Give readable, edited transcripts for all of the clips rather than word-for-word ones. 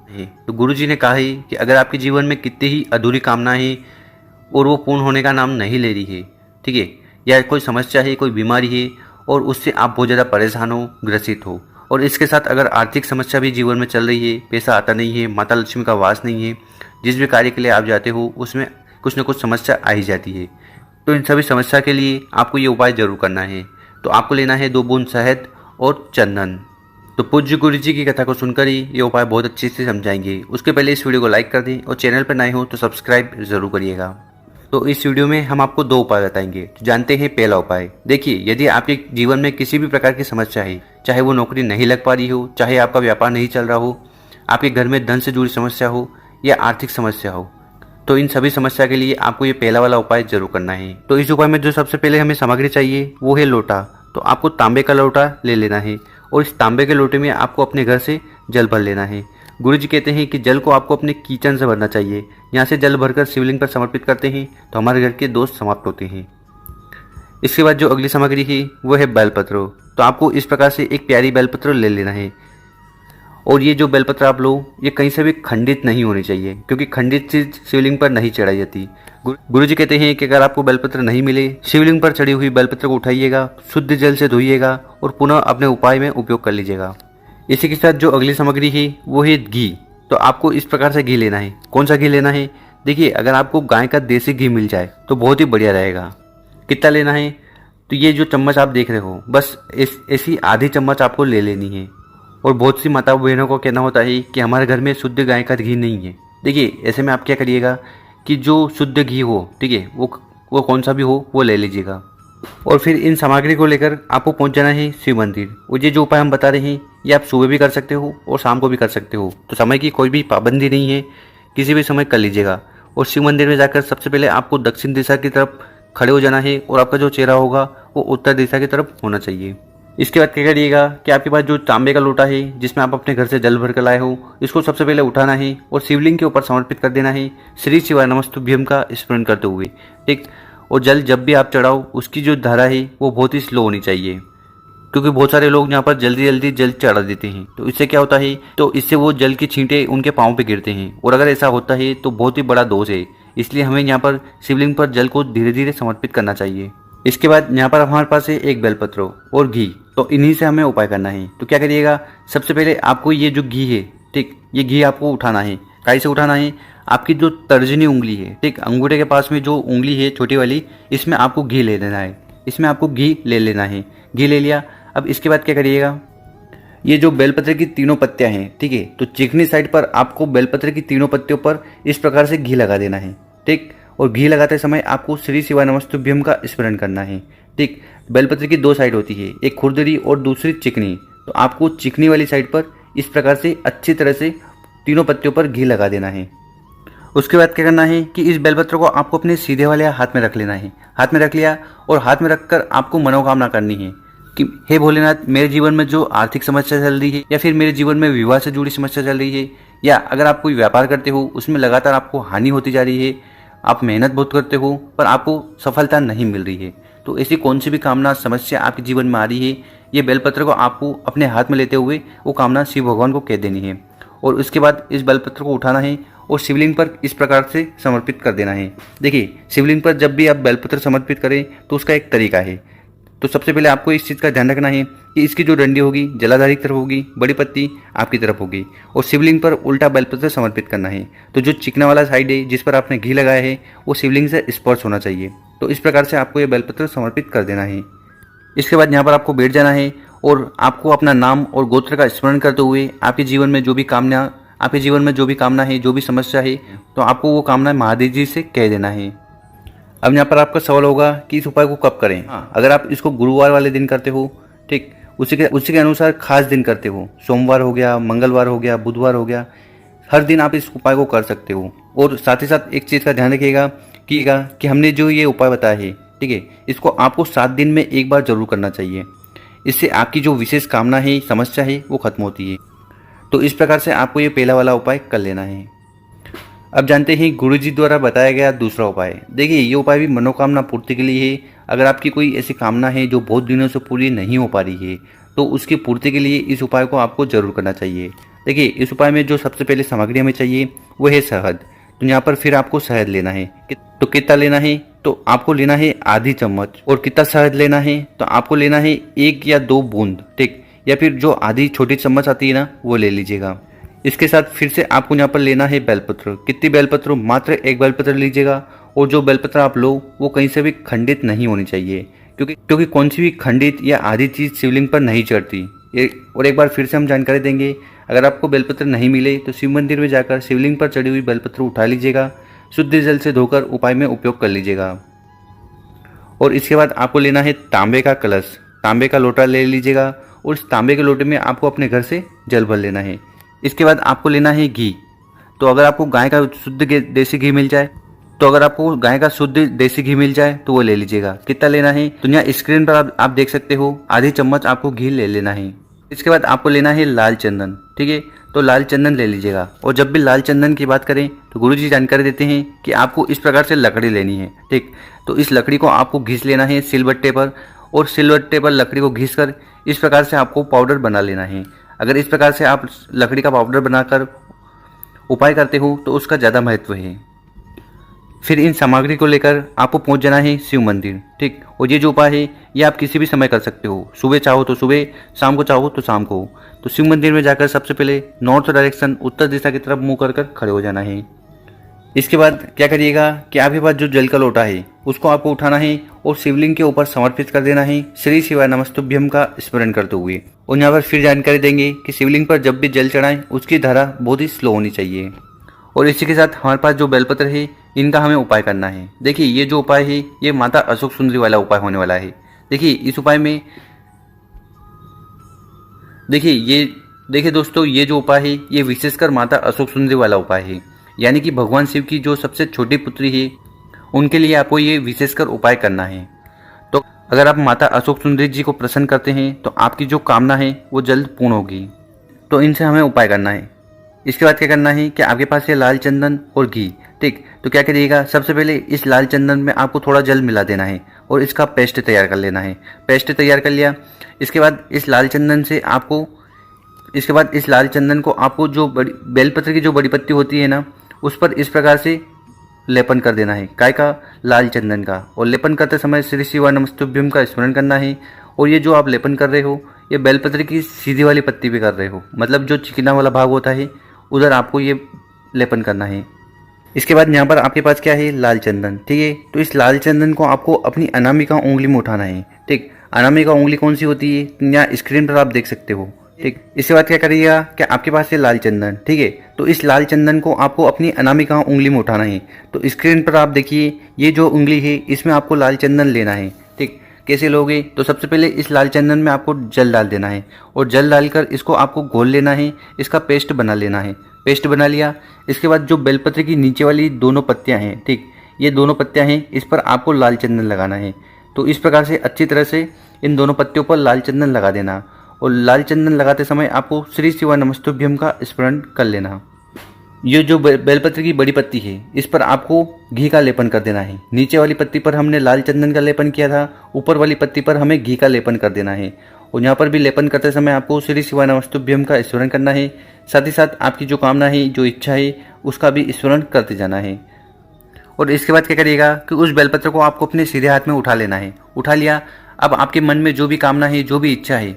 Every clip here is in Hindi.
है। तो गुरुजी ने कहा है कि अगर आपके जीवन में कितनी ही अधूरी कामना है और वो पूर्ण होने का नाम नहीं ले रही है, ठीक है, या कोई समस्या है, कोई बीमारी है और उससे आप बहुत ज़्यादा परेशान हो, ग्रसित हो, और इसके साथ अगर आर्थिक समस्या भी जीवन में चल रही है, पैसा आता नहीं है, माता लक्ष्मी का वास नहीं है, जिस भी कार्य के लिए आप जाते हो उसमें कुछ न कुछ समस्या आ ही जाती है, तो इन सभी समस्या के लिए आपको ये उपाय जरूर करना है। तो आपको लेना है 2 बूंद शहद और चंदन। तो पूज्य गुरु जी की कथा को सुनकर ही ये उपाय बहुत अच्छे से समझाएंगे। उसके पहले इस वीडियो को लाइक कर दें और चैनल पर नए हो तो सब्सक्राइब जरूर करिएगा। तो इस वीडियो में हम आपको 2 उपाय बताएंगे। तो जानते हैं पहला उपाय। देखिए, यदि आपके जीवन में किसी भी प्रकार की समस्या है, चाहे वो नौकरी नहीं लग पा रही हो, चाहे आपका व्यापार नहीं चल रहा हो, आपके घर में धन से जुड़ी समस्या हो या आर्थिक समस्या हो, तो इन सभी समस्या के लिए आपको ये पहला वाला उपाय जरूर करना है। तो इस उपाय में जो सबसे पहले हमें सामग्री चाहिए वो है लोटा। तो आपको तांबे का लोटा ले लेना है और इस तांबे के लोटे में आपको अपने घर से जल भर लेना है। गुरुजी कहते हैं कि जल को आपको अपने किचन से भरना चाहिए। यहाँ से जल भरकर शिवलिंग पर समर्पित करते हैं तो हमारे घर के दोष समाप्त होते हैं। इसके बाद जो अगली सामग्री है वो है बेलपत्र। तो आपको इस प्रकार से एक प्यारी बेलपत्र ले लेना है और ये जो बेलपत्र आप लो ये कहीं से भी खंडित नहीं होनी चाहिए, क्योंकि खंडित चीज शिवलिंग पर नहीं चढ़ाई जाती। गुरुजी कहते हैं कि अगर आपको बेलपत्र नहीं मिले, शिवलिंग पर चढ़ी हुई बेलपत्र को उठाइएगा, शुद्ध जल से धोइएगा और पुनः अपने उपाय में उपयोग कर लीजिएगा। इसी के साथ जो अगली सामग्री है वो है घी। तो आपको इस प्रकार से घी लेना है। कौन सा घी लेना है? देखिए, अगर आपको गाय का देसी घी मिल जाए तो बहुत ही बढ़िया रहेगा। कितना लेना है? तो ये जो चम्मच आप देख रहे हो, बस ऐसी आधी चम्मच आपको ले लेनी है। और बहुत सी माता बहनों को कहना होता है कि हमारे घर में शुद्ध गाय का घी नहीं है। देखिए, ऐसे में आप क्या करिएगा कि जो शुद्ध घी हो, ठीक है, वो कौन सा भी हो वो ले लीजिएगा। और फिर इन सामग्री को लेकर आपको पहुंच जाना है शिव मंदिर। और ये जो उपाय हम बता रहे हैं ये आप सुबह भी कर सकते हो और शाम को भी कर सकते हो। तो समय की कोई भी पाबंदी नहीं है, किसी भी समय कर लीजिएगा। और शिव मंदिर में जाकर सबसे पहले आपको दक्षिण दिशा की तरफ खड़े हो जाना है और आपका जो चेहरा होगा वो उत्तर दिशा की तरफ होना चाहिए। इसके बाद क्या करिएगा कि आपके पास जो तांबे का लोटा है जिसमें आप अपने घर से जल भर कर लाए हो, इसको सबसे पहले उठाना है और शिवलिंग के ऊपर समर्पित कर देना है, श्री शिवाय नमस्तुभ्यम का स्मरण करते हुए, ठीक। और जल जब भी आप चढ़ाओ उसकी जो धारा है वो बहुत ही स्लो होनी चाहिए, क्योंकि बहुत सारे लोग यहाँ पर जल्दी जल्दी जल चढ़ा देते हैं। तो इससे क्या होता है, तो इससे वो जल की छींटे उनके पाँव पे गिरते हैं और अगर ऐसा होता है तो बहुत ही बड़ा दोष है। इसलिए हमें यहाँ पर शिवलिंग पर जल को धीरे धीरे समर्पित करना चाहिए। इसके बाद यहाँ पर हमारे पास है एक बेलपत्र और घी। तो इन्हीं से हमें उपाय करना है। तो क्या करिएगा, सबसे पहले आपको ये जो घी है, ठीक, ये घी आपको उठाना है। कैसे उठाना है? आपकी जो तर्जनी उंगली है, ठीक, अंगूठे के पास में जो उंगली है छोटी वाली, इसमें आपको घी ले लेना है। इसमें आपको घी ले लेना है। घी ले लिया। अब इसके बाद क्या करिएगा, ये जो बेलपत्र की तीनों पत्तियां हैं, ठीक है, तो चिकनी साइड पर आपको बेलपत्र की तीनों पत्तियों पर इस प्रकार से घी लगा देना है, ठीक। और घी लगाते समय आपको श्री शिवाय नमस्तुभ्यम का स्मरण करना है, ठीक। बेलपत्र की 2 साइड होती है, एक खुरदरी और दूसरी चिकनी। तो आपको चिकनी वाली साइड पर इस प्रकार से अच्छी तरह से तीनों पत्तियों पर घी लगा देना है। उसके बाद क्या करना है कि इस बेलपत्र को आपको अपने सीधे वाले हाथ में रख लेना है। हाथ में रख लिया और हाथ में रखकर आपको मनोकामना करनी है कि हे भोलेनाथ, मेरे जीवन में जो आर्थिक समस्या चल रही है या फिर मेरे जीवन में विवाह से जुड़ी समस्या चल रही है, या अगर आप कोई व्यापार करते हो उसमें लगातार आपको हानि होती जा रही है, आप मेहनत बहुत करते हो पर आपको सफलता नहीं मिल रही है, तो ऐसी कौन सी भी कामना समस्या आपके जीवन में आ रही है, ये बेलपत्र को आपको अपने हाथ में लेते हुए वो कामना शिव भगवान को कह देनी है। और उसके बाद इस बेलपत्र को उठाना है और शिवलिंग पर इस प्रकार से समर्पित कर देना है। देखिए, शिवलिंग पर जब भी आप बेलपत्र समर्पित करें तो उसका एक तरीका है। तो सबसे पहले आपको इस चीज़ का ध्यान रखना है कि इसकी जो डंडी होगी जलाधारी की तरफ होगी, बड़ी पत्ती आपकी तरफ होगी और शिवलिंग पर उल्टा बेलपत्र समर्पित करना है। तो जो चिकना वाला साइड है जिस पर आपने घी लगाया है वो शिवलिंग से स्पर्श होना चाहिए। तो इस प्रकार से आपको ये बेलपत्र समर्पित कर देना है। इसके बाद यहाँ पर आपको बैठ जाना है और आपको अपना नाम और गोत्र का स्मरण करते हुए आपके जीवन में जो भी कामना है, जो भी समस्या है, तो आपको वो कामना महादेव जी से कह देना है। अब यहाँ पर आपका सवाल होगा कि इस उपाय को कब करें। अगर आप इसको गुरुवार वाले दिन करते हो, ठीक, उसी के अनुसार खास दिन करते हो, सोमवार हो गया, मंगलवार हो गया, बुधवार हो गया, हर दिन आप इस उपाय को कर सकते हो। और साथ ही साथ एक चीज़ का ध्यान रखिएगा कि हमने जो ये उपाय बताया है, ठीक है, इसको आपको 7 दिन में एक बार जरूर करना चाहिए। इससे आपकी जो विशेष कामना है, समस्या है, वो खत्म होती है। तो इस प्रकार से आपको ये पहला वाला उपाय कर लेना है। अब जानते हैं गुरुजी द्वारा बताया गया दूसरा उपाय। देखिए, ये उपाय भी मनोकामना पूर्ति के लिए है। अगर आपकी कोई ऐसी कामना है जो बहुत दिनों से पूरी नहीं हो पा रही है तो उसकी पूर्ति के लिए इस उपाय को आपको जरूर करना चाहिए। देखिए इस उपाय में जो सबसे पहले सामग्री हमें चाहिए वो है शहद। तो यहाँ पर फिर आपको शहद लेना है। तो कितना लेना है, तो आपको लेना है आधी चम्मच। और कितना शहद लेना है, तो आपको लेना है 1 या 2 बूंद, ठीक, या फिर जो आधी छोटी चम्मच आती है ना वो ले लीजिएगा। इसके साथ फिर से आपको यहाँ पर लेना है बेलपत्र। कितनी बेलपत्र, मात्र 1 बेलपत्र लीजिएगा। और जो बेलपत्र आप लो वो कहीं से भी खंडित नहीं होनी चाहिए, क्योंकि कौन सी भी खंडित या आधी चीज़ शिवलिंग पर नहीं चढ़ती। और एक बार फिर से हम जानकारी देंगे, अगर आपको बेलपत्र नहीं मिले तो शिव मंदिर में जाकर शिवलिंग पर चढ़ी हुई बेलपत्र उठा लीजिएगा, शुद्ध जल से धोकर उपाय में उपयोग कर लीजिएगा। और इसके बाद आपको लेना है तांबे का कलश, तांबे का लोटा ले लीजिएगा। और इस तांबे के लोटे में आपको अपने घर से जल भर लेना है। इसके बाद आपको लेना है घी। तो अगर आपको गाय का शुद्ध देसी घी मिल जाए तो वो ले लीजिएगा। कितना लेना है, तो यहाँ स्क्रीन पर आप देख सकते हो, आधी चम्मच आपको घी ले लेना है। इसके बाद आपको लेना है लाल चंदन, ठीक है, तो लाल चंदन ले लीजिएगा। और जब भी लाल चंदन की बात करें तो गुरुजी जानकारी देते हैं कि आपको इस प्रकार से लकड़ी लेनी है, ठीक। तो इस लकड़ी को आपको घिस लेना है सिलबट्टे पर, और सिलबट्टे पर लकड़ी को घिस कर इस प्रकार से आपको पाउडर बना लेना है। अगर इस प्रकार से आप लकड़ी का पाउडर बनाकर उपाय करते हो तो उसका ज़्यादा महत्व है। फिर इन सामग्री को लेकर आपको पहुंच जाना है शिव मंदिर, ठीक। और ये जो उपाय है ये आप किसी भी समय कर सकते हो, सुबह चाहो तो सुबह, शाम को चाहो तो शाम को। तो शिव मंदिर में जाकर सबसे पहले नॉर्थ डायरेक्शन, उत्तर दिशा की तरफ मुंह कर खड़े हो जाना है। इसके बाद क्या करिएगा कि आपके पास जो जल का लोटा है उसको आपको उठाना है और शिवलिंग के ऊपर समर्पित कर देना है, श्री शिवाय नमस्तुभ्यम का स्मरण करते हुए। और यहाँ पर फिर जानकारी देंगे कि शिवलिंग पर जब भी जल चढ़ाएं उसकी धारा बहुत ही स्लो होनी चाहिए। और इसी के साथ हमारे पास जो बेलपत्र है इनका हमें उपाय करना है। देखिए ये जो उपाय है ये माता अशोक सुंदरी वाला उपाय होने वाला है। देखिए इस उपाय में देखिए दोस्तों, ये जो उपाय है ये विशेषकर माता अशोक सुंदरी वाला उपाय है, यानी कि भगवान शिव की जो सबसे छोटी पुत्री है उनके लिए आपको ये विशेषकर उपाय करना है। तो अगर आप माता अशोक सुंदरी जी को प्रसन्न करते हैं तो आपकी जो कामना है वो जल्द पूर्ण होगी। तो इनसे हमें उपाय करना है। इसके बाद क्या करना है कि आपके पास है लाल चंदन और घी, ठीक। तो क्या करिएगा, सबसे पहले इस लाल चंदन में आपको थोड़ा जल मिला देना है और इसका पेस्ट तैयार कर लेना है। पेस्ट तैयार कर लिया। इसके बाद इस लाल चंदन को आपको जो बड़ी बेलपत्र की जो बड़ी पत्ती होती है ना उस पर इस प्रकार से लेपन कर देना है, काय का, लाल चंदन का। और लेपन करते समय श्री शिवाय नमस्तुभ्यम का स्मरण करना है। और ये जो आप लेपन कर रहे हो ये बेलपत्र की सीधी वाली पत्ती पे कर रहे हो, मतलब जो चिकना वाला भाग होता है उधर आपको ये लेपन करना है। इसके बाद यहाँ पर आपके पास क्या है, लाल चंदन, ठीक है। तो इस लाल चंदन को आपको अपनी अनामिका उंगली में उठाना है, ठीक। अनामिका उंगली कौन सी होती है, यहाँ स्क्रीन पर आप देख सकते हो, ठीक। इसके बाद क्या करिएगा कि आपके पास है लाल चंदन, ठीक है। तो इस लाल चंदन को आपको अपनी अनामिका उंगली में उठाना है। तो स्क्रीन पर आप देखिए ये जो उंगली है इसमें आपको लाल चंदन लेना है, ठीक। कैसे लोगे, तो सबसे पहले इस लाल चंदन में आपको जल डाल देना है और जल डालकर इसको आपको घोल लेना है, इसका पेस्ट बना लेना है। पेस्ट बना लिया। इसके बाद जो बेलपत्र की नीचे वाली दोनों पत्तियां हैं, ठीक, ये दोनों पत्तियां हैं, इस पर आपको लाल चंदन लगाना है। तो इस प्रकार से अच्छी तरह से इन दोनों पत्तियों पर लाल चंदन लगा देना। और लाल चंदन लगाते समय आपको श्री शिवाय नमस्तुभ्यम का स्मरण कर लेना। ये जो बेलपत्र की बड़ी पत्ती है इस पर आपको घी का लेपन कर देना है। नीचे वाली पत्ती पर हमने लाल चंदन का लेपन किया था, ऊपर वाली पत्ती पर हमें घी का लेपन कर देना है। और यहाँ पर भी लेपन करते समय आपको श्री शिवाय नमस्तुभ्यम का स्मरण करना है। साथ ही साथ आपकी जो कामना है, जो इच्छा है, उसका भी स्मरण करते जाना है। और इसके बाद क्या करिएगा कि उस बेलपत्र को आपको अपने सीधे हाथ में उठा लेना है। उठा लिया। अब आपके मन में जो भी कामना है, जो भी इच्छा है,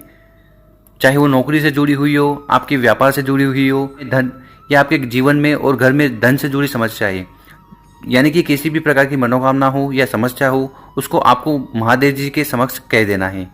चाहे वो नौकरी से जुड़ी हुई हो, आपके व्यापार से जुड़ी हुई हो, धन या आपके जीवन में और घर में धन से जुड़ी समस्या है, यानी कि किसी भी प्रकार की मनोकामना हो या समस्या हो, उसको आपको महादेव जी के समक्ष कह देना है।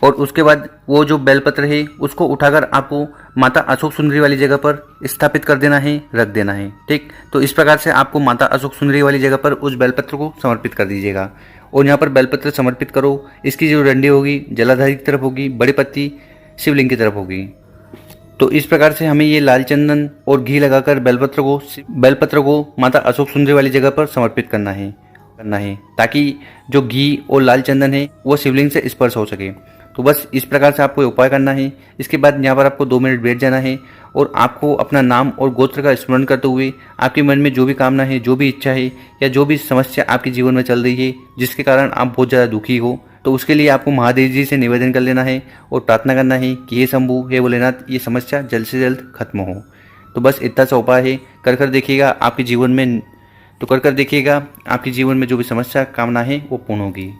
और उसके बाद वो जो बेलपत्र है उसको उठाकर आपको माता अशोक सुंदरी वाली जगह पर स्थापित कर देना है, रख देना है, ठीक। तो इस प्रकार से आपको माता अशोक सुंदरी वाली जगह पर उस बेलपत्र को समर्पित कर दीजिएगा। और यहाँ पर बेलपत्र समर्पित करो, इसकी जो डंडी होगी जलाधारी की तरफ होगी, बड़ी पत्ती शिवलिंग की तरफ होगी। तो इस प्रकार से हमें ये लाल चंदन और घी लगाकर बेलपत्र को माता अशोक सुंदरी वाली जगह पर समर्पित करना है ताकि जो घी और लाल चंदन है वो शिवलिंग से स्पर्श हो सके। तो बस इस प्रकार से आपको उपाय करना है। इसके बाद यहाँ पर आपको 2 मिनट बैठ जाना है और आपको अपना नाम और गोत्र का स्मरण करते हुए आपके मन में जो भी कामना है, जो भी इच्छा है या जो भी समस्या आपके जीवन में चल रही है जिसके कारण आप बहुत ज़्यादा दुखी हो, तो उसके लिए आपको महादेव जी से निवेदन कर लेना है और प्रार्थना करना है कि हे शंभू, हे भोलेनाथ, ये समस्या जल्द से जल्द खत्म हो। तो बस इतना सा उपाय है, कर देखिएगा आपके जीवन में, तो कर देखिएगा आपके जीवन में जो भी समस्या कामना है वो पूर्ण होगी।